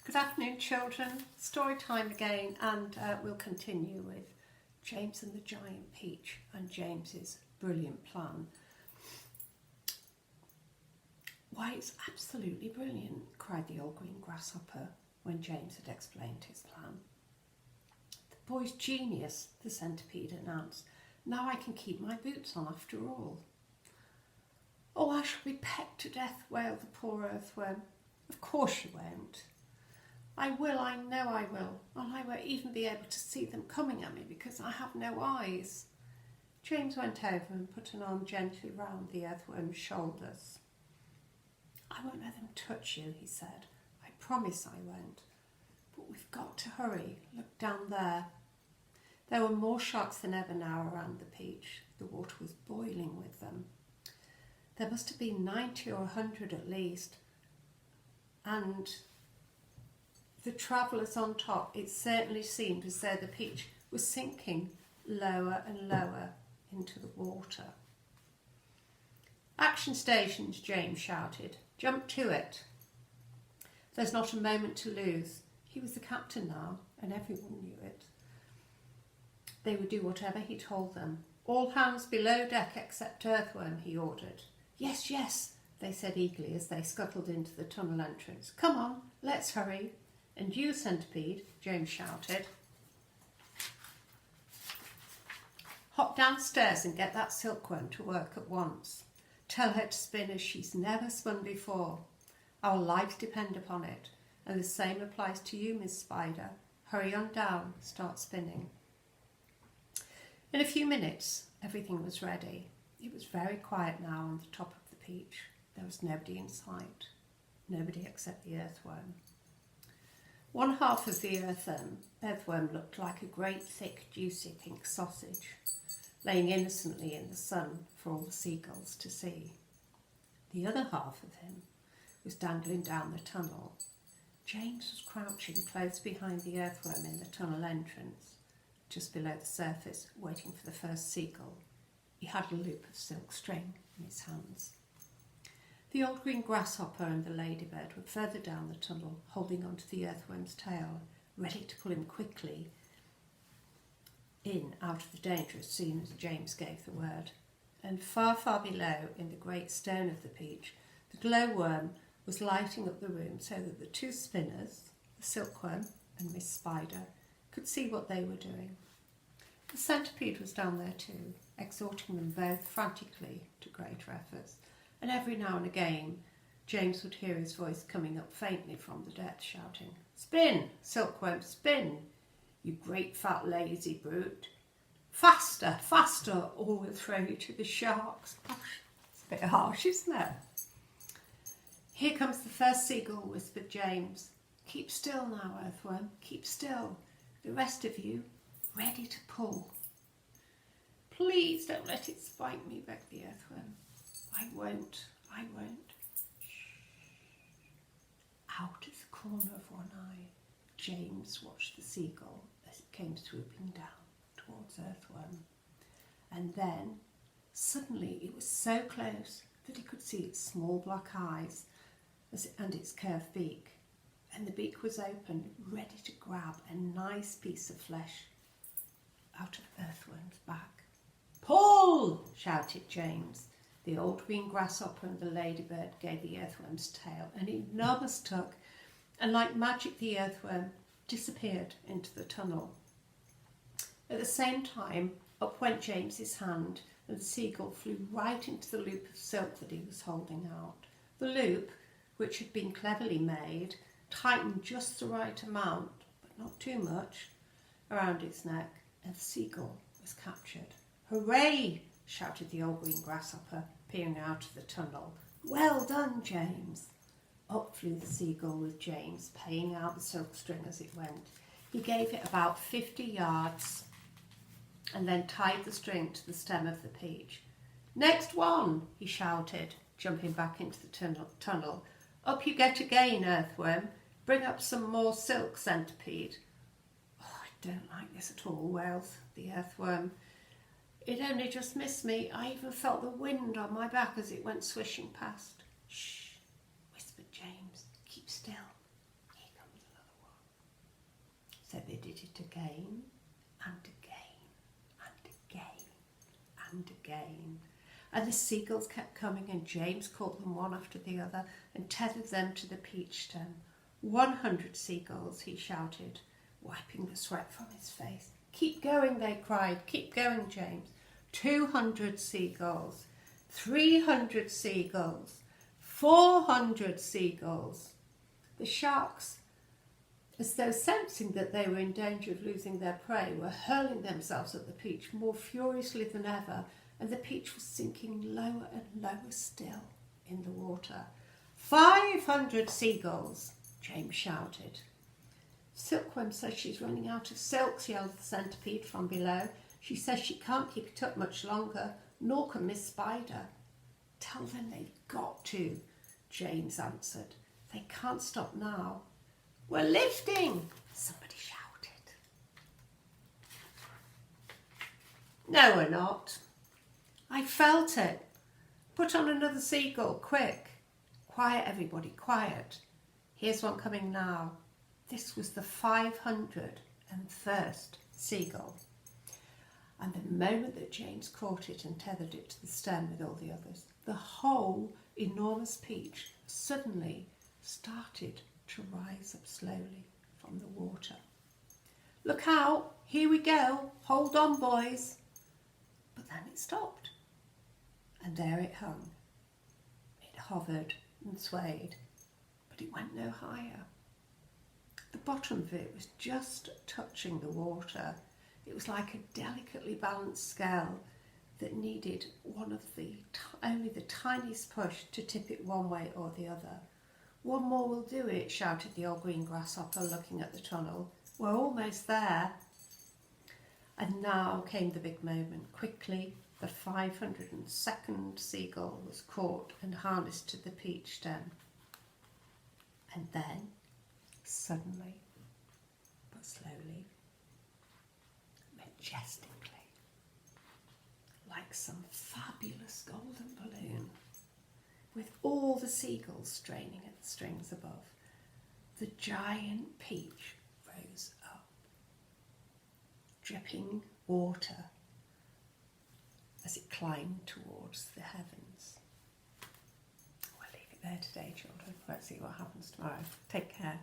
Good afternoon, children. Story time again, and we'll continue with James and the Giant Peach and James's brilliant plan. Why, it's absolutely brilliant, cried the old green grasshopper when James had explained his plan. The boy's genius, the centipede announced. Now I can keep my boots on after all. Oh, I shall be pecked to death, wailed the poor earthworm. Of course you won't. I will, I know I will, and I won't even be able to see them coming at me because I have no eyes. James went over and put an arm gently round the earthworm's shoulders. I won't let them touch you, he said. I promise I won't. But we've got to hurry. Look down there. There were more sharks than ever now around the peach. The water was boiling with them. There must have been 90 or 100 at least. And the travellers on top, it certainly seemed as though the peach was sinking lower and lower into the water. Action stations, James shouted. Jump to it. There's not a moment to lose. He was the captain now, and everyone knew it. They would do whatever he told them. All hands below deck except Earthworm, he ordered. Yes, yes, they said eagerly as they scuttled into the tunnel entrance. Come on, let's hurry. And you, Centipede, James shouted. Hop downstairs and get that silkworm to work at once. Tell her to spin as she's never spun before. Our lives depend upon it. And the same applies to you, Miss Spider. Hurry on down, start spinning. In a few minutes, everything was ready. It was very quiet now on the top of the peach. There was nobody in sight. Nobody except the earthworm. One half of the earthworm looked like a great, thick, juicy pink sausage, laying innocently in the sun for all the seagulls to see. The other half of him was dangling down the tunnel. James was crouching close behind the earthworm in the tunnel entrance, just below the surface, waiting for the first seagull. He had a loop of silk string in his hands. The old green grasshopper and the ladybird were further down the tunnel, holding onto the earthworm's tail, ready to pull him quickly in out of the danger as soon as James gave the word. And far, far below, in the great stone of the peach, the glowworm was lighting up the room so that the two spinners, the silkworm and Miss Spider, could see what they were doing. The centipede was down there too, exhorting them both frantically to greater efforts, and every now and again James would hear his voice coming up faintly from the depths, shouting, Spin, silkworm, spin, you great fat lazy brute. Faster, faster, or we'll throw you to the sharks. Gosh, it's a bit harsh, isn't it? Here comes the first seagull, whispered James. Keep still now, earthworm, keep still. The rest of you, ready to pull. Please don't let it spike me, begged the earthworm. I won't. Shh. Out of the corner of one eye, James watched the seagull as it came swooping down towards Earthworm. And then, suddenly, it was so close that he could see its small black eyes and its curved beak. And the beak was open, ready to grab a nice piece of flesh out of Earthworm's back. Pull! Shouted James. The old green grasshopper and the ladybird gave the earthworm's tail an enormous tug, and like magic the earthworm disappeared into the tunnel. At the same time, up went James's hand, and the seagull flew right into the loop of silk that he was holding out. The loop, which had been cleverly made, tightened just the right amount, but not too much, around its neck, and the seagull was captured. Hooray! Shouted the old green grasshopper, peering out of the tunnel. Well done, James. Up flew the seagull with James, paying out the silk string as it went. He gave it about 50 yards and then tied the string to the stem of the peach. Next one, he shouted, jumping back into the tunnel. Up you get again, earthworm. Bring up some more silk, centipede. Oh, I don't like this at all, wailed the earthworm. It only just missed me. I even felt the wind on my back as it went swishing past. Shh, whispered James. Keep still. Here comes So they did it again and again and again and again. And the seagulls kept coming, and James caught them one after the other and tethered them to the peach stem. 100 seagulls, he shouted, wiping the sweat from his face. Keep going, they cried. Keep going, James. 200 seagulls, 300 seagulls, 400 seagulls. The sharks, as though sensing that they were in danger of losing their prey, were hurling themselves at the peach more furiously than ever, and the peach was sinking lower and lower still in the water. 500 seagulls, James shouted. Silkworm says she's running out of silks, yelled the centipede from below. She says she can't keep it up much longer, nor can Miss Spider. Tell them they've got to, James answered. They can't stop now. We're lifting, somebody shouted. No, we're not. I felt it. Put on another seagull, quick. Quiet, everybody, quiet. Here's one coming now. This was the 501st seagull. And the moment that James caught it and tethered it to the stem with all the others, the whole enormous peach suddenly started to rise up slowly from the water. Look out, here we go, hold on, boys. But then it stopped, and there it hung. It hovered and swayed, but it went no higher. The bottom of it was just touching the water. It was like a delicately balanced scale that needed only the tiniest push to tip it one way or the other. One more will do it, shouted the old green grasshopper, looking at the tunnel. We're almost there. And now came the big moment. Quickly, the 502nd seagull was caught and harnessed to the peach stem. And then, suddenly, but slowly, majestically, like some fabulous golden balloon, with all the seagulls straining at the strings above, the giant peach rose up, dripping water as it climbed towards the heavens. We'll leave it there today, children. Let's see what happens tomorrow. Take care.